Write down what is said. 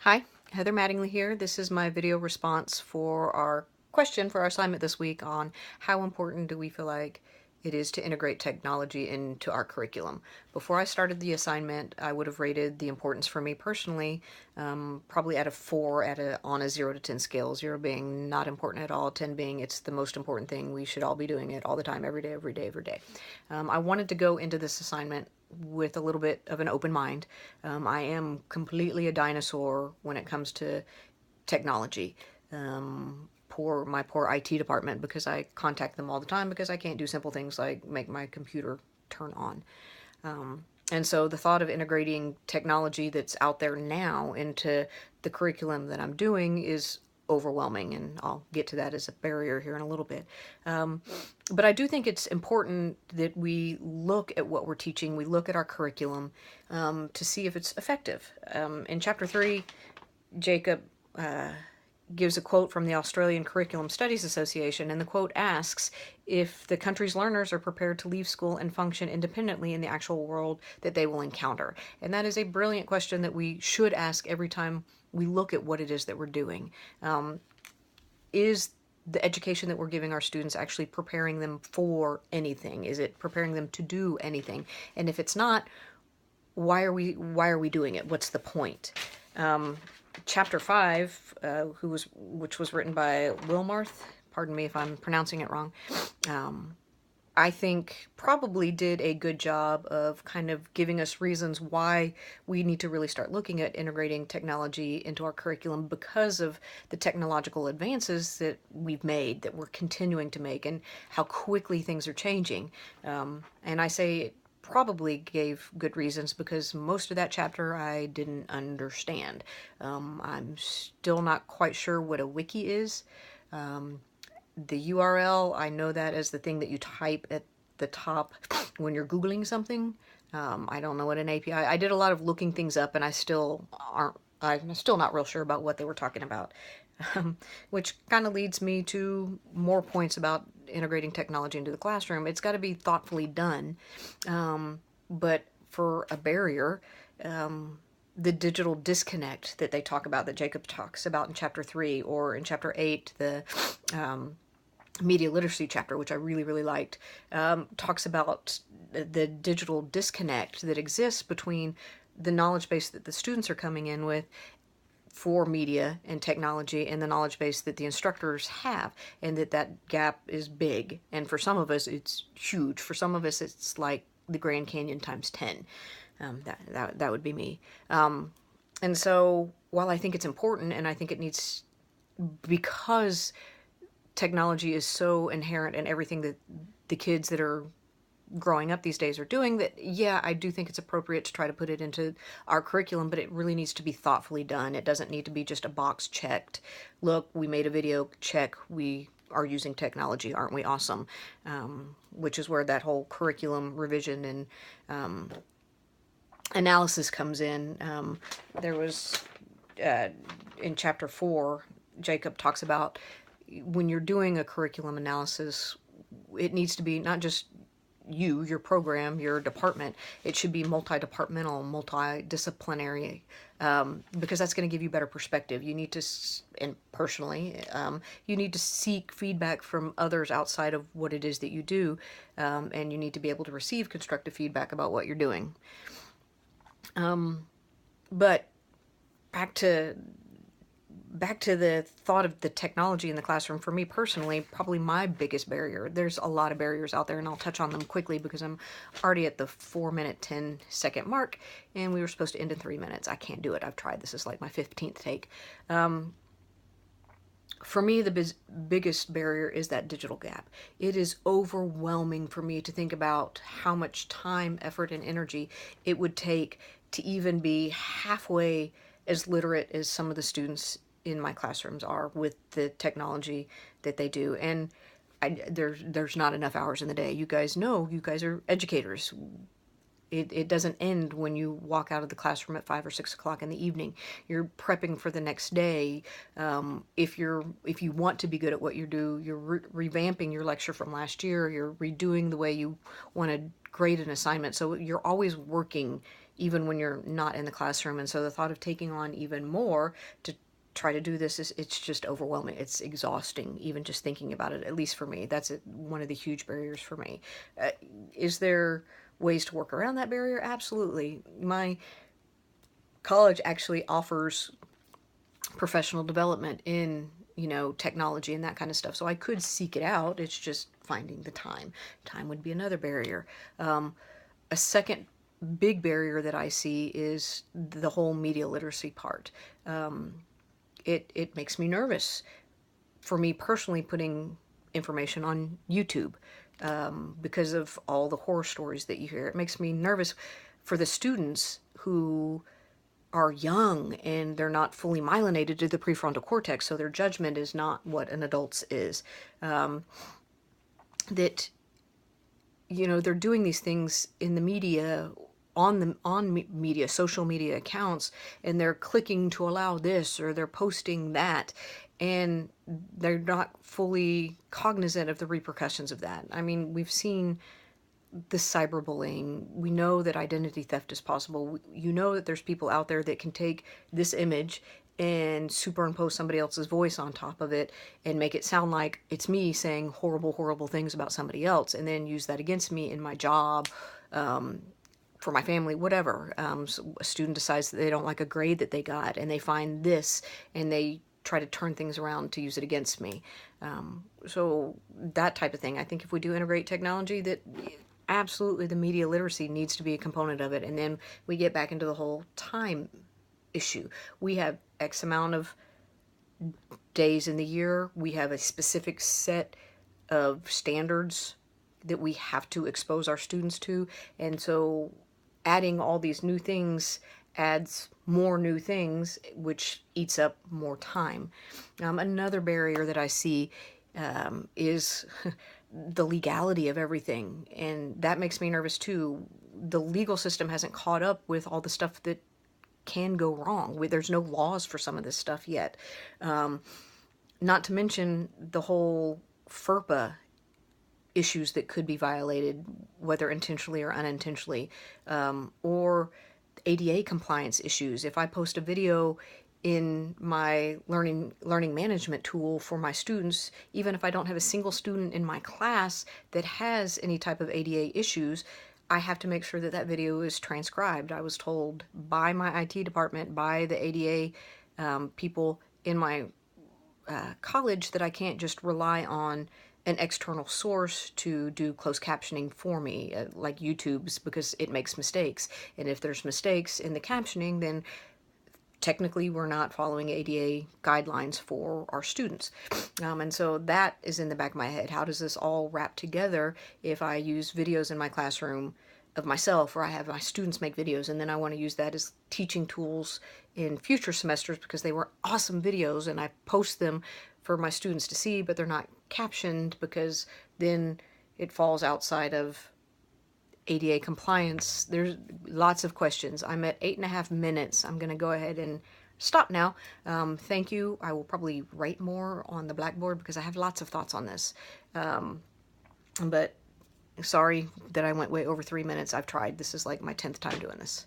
Hi, Heather Mattingly here. This is my video response for our question for our assignment this week on how important do we feel like it is to integrate technology into our curriculum. Before I started the assignment, I would have rated the importance for me personally, probably out of 4 on a 0 to 10 scale, 0 being not important at all, 10 being it's the most important thing. We should all be doing it all the time, every day, every day, every day. I wanted to go into this assignment with a little bit of an open mind. I am completely a dinosaur when it comes to technology. My poor IT department, because I contact them all the time because I can't do simple things like make my computer turn on. And so the thought of integrating technology that's out there now into the curriculum that I'm doing is overwhelming, and I'll get to that as a barrier here in a little bit. But I do think it's important that we look at what we're teaching, we look at our curriculum to see if it's effective. In Chapter 3, Jacob gives a quote from the Australian Curriculum Studies Association, and the quote asks if the country's learners are prepared to leave school and function independently in the actual world that they will encounter. And that is a brilliant question that we should ask every time we look at what it is that we're doing. Is the education that we're giving our students actually preparing them for anything? Is it preparing them to do anything? And if it's not, why are we doing it? What's the point? Chapter 5, which was written by Wilmarth, pardon me if I'm pronouncing it wrong, I think probably did a good job of kind of giving us reasons why we need to really start looking at integrating technology into our curriculum because of the technological advances that we've made, that we're continuing to make, and how quickly things are changing. And I say it probably gave good reasons because most of that chapter I didn't understand. I'm still not quite sure what a wiki is. The URL, I know that as the thing that you type at the top when you're Googling something. I don't know what an API. I did a lot of looking things up, and I'm still not real sure about what they were talking about. Which kind of leads me to more points about integrating technology into the classroom. It's got to be thoughtfully done, but for a barrier, the digital disconnect that they talk about, that Jacob talks about in Chapter 3, or in Chapter 8, the media literacy chapter, which I really, really liked, talks about the digital disconnect that exists between the knowledge base that the students are coming in with for media and technology and the knowledge base that the instructors have, and that gap is big. And for some of us, it's huge. For some of us, it's like the Grand Canyon times 10. That would be me. And so while I think it's important, and I think it needs, because technology is so inherent in everything that the kids that are growing up these days are doing, that yeah, I do think it's appropriate to try to put it into our curriculum, but it really needs to be thoughtfully done. It doesn't need to be just a box checked. Look, we made a video, check, we are using technology, aren't we awesome? Which is where that whole curriculum revision and analysis comes in. There was, in Chapter 4, Jacob talks about when you're doing a curriculum analysis, it needs to be not just your program, your department. It should be multi-departmental, multidisciplinary, because that's going to give you better perspective. You need to, and personally, you need to seek feedback from others outside of what it is that you do, and you need to be able to receive constructive feedback about what you're doing. But back to the thought of the technology in the classroom, for me personally, probably my biggest barrier. There's a lot of barriers out there, and I'll touch on them quickly because I'm already at the 4-minute, 10-second mark, and we were supposed to end in 3 minutes. I can't do it. I've tried. This is like my 15th take. For me, the biggest barrier is that digital gap. It is overwhelming for me to think about how much time, effort, and energy it would take to even be halfway as literate as some of the students in my classrooms are with the technology that they do. And there's not enough hours in the day. You guys know, you guys are educators. It doesn't end when you walk out of the classroom at 5 or 6 o'clock in the evening. You're prepping for the next day. If you want to be good at what you do, you're revamping your lecture from last year. You're redoing the way you want to grade an assignment. So you're always working even when you're not in the classroom. And so the thought of taking on even more to try to do this it's just overwhelming. It's exhausting, even just thinking about it, at least for me. That's one of the huge barriers for me. Is there ways to work around that barrier? Absolutely. My college actually offers professional development in, you know, technology and that kind of stuff. So I could seek it out. It's just finding the time. Time would be another barrier. A second big barrier that I see is the whole media literacy part. It makes me nervous. For me personally, putting information on YouTube because of all the horror stories that you hear. It makes me nervous for the students who are young and they're not fully myelinated to the prefrontal cortex, so their judgment is not what an adult's is. That, you know, they're doing these things in the media, on media, social media accounts, and they're clicking to allow this or they're posting that, and they're not fully cognizant of the repercussions of that. I mean, we've seen the cyberbullying. We know that identity theft is possible. You know that there's people out there that can take this image and superimpose somebody else's voice on top of it and make it sound like it's me saying horrible, horrible things about somebody else, and then use that against me in my job, for my family, whatever. So a student decides that they don't like a grade that they got, and they find this, and they try to turn things around to use it against me. So that type of thing. I think if we do integrate technology, that absolutely the media literacy needs to be a component of it. And then we get back into the whole time issue. We have X amount of days in the year. We have a specific set of standards that we have to expose our students to. And so adding all these new things adds more new things, which eats up more time. Another barrier that I see is the legality of everything, and that makes me nervous too. The legal system hasn't caught up with all the stuff that can go wrong. There's no laws for some of this stuff yet. Not to mention the whole FERPA issues that could be violated, whether intentionally or unintentionally, or ADA compliance issues. If I post a video in my learning management tool for my students, even if I don't have a single student in my class that has any type of ADA issues, I have to make sure that that video is transcribed. I was told by my IT department, by the ADA people in my college, that I can't just rely on an external source to do closed captioning for me, like YouTube's, because it makes mistakes. And if there's mistakes in the captioning, then technically we're not following ADA guidelines for our students. And so that is in the back of my head. How does this all wrap together if I use videos in my classroom of myself, or I have my students make videos, and then I want to use that as teaching tools in future semesters because they were awesome videos, and I post them for my students to see, but they're not captioned because then it falls outside of ADA compliance. There's lots of questions. I'm at 8.5 minutes. I'm going to go ahead and stop now. Thank you. I will probably write more on the blackboard because I have lots of thoughts on this. But sorry that I went way over 3 minutes. I've tried. This is like my 10th time doing this.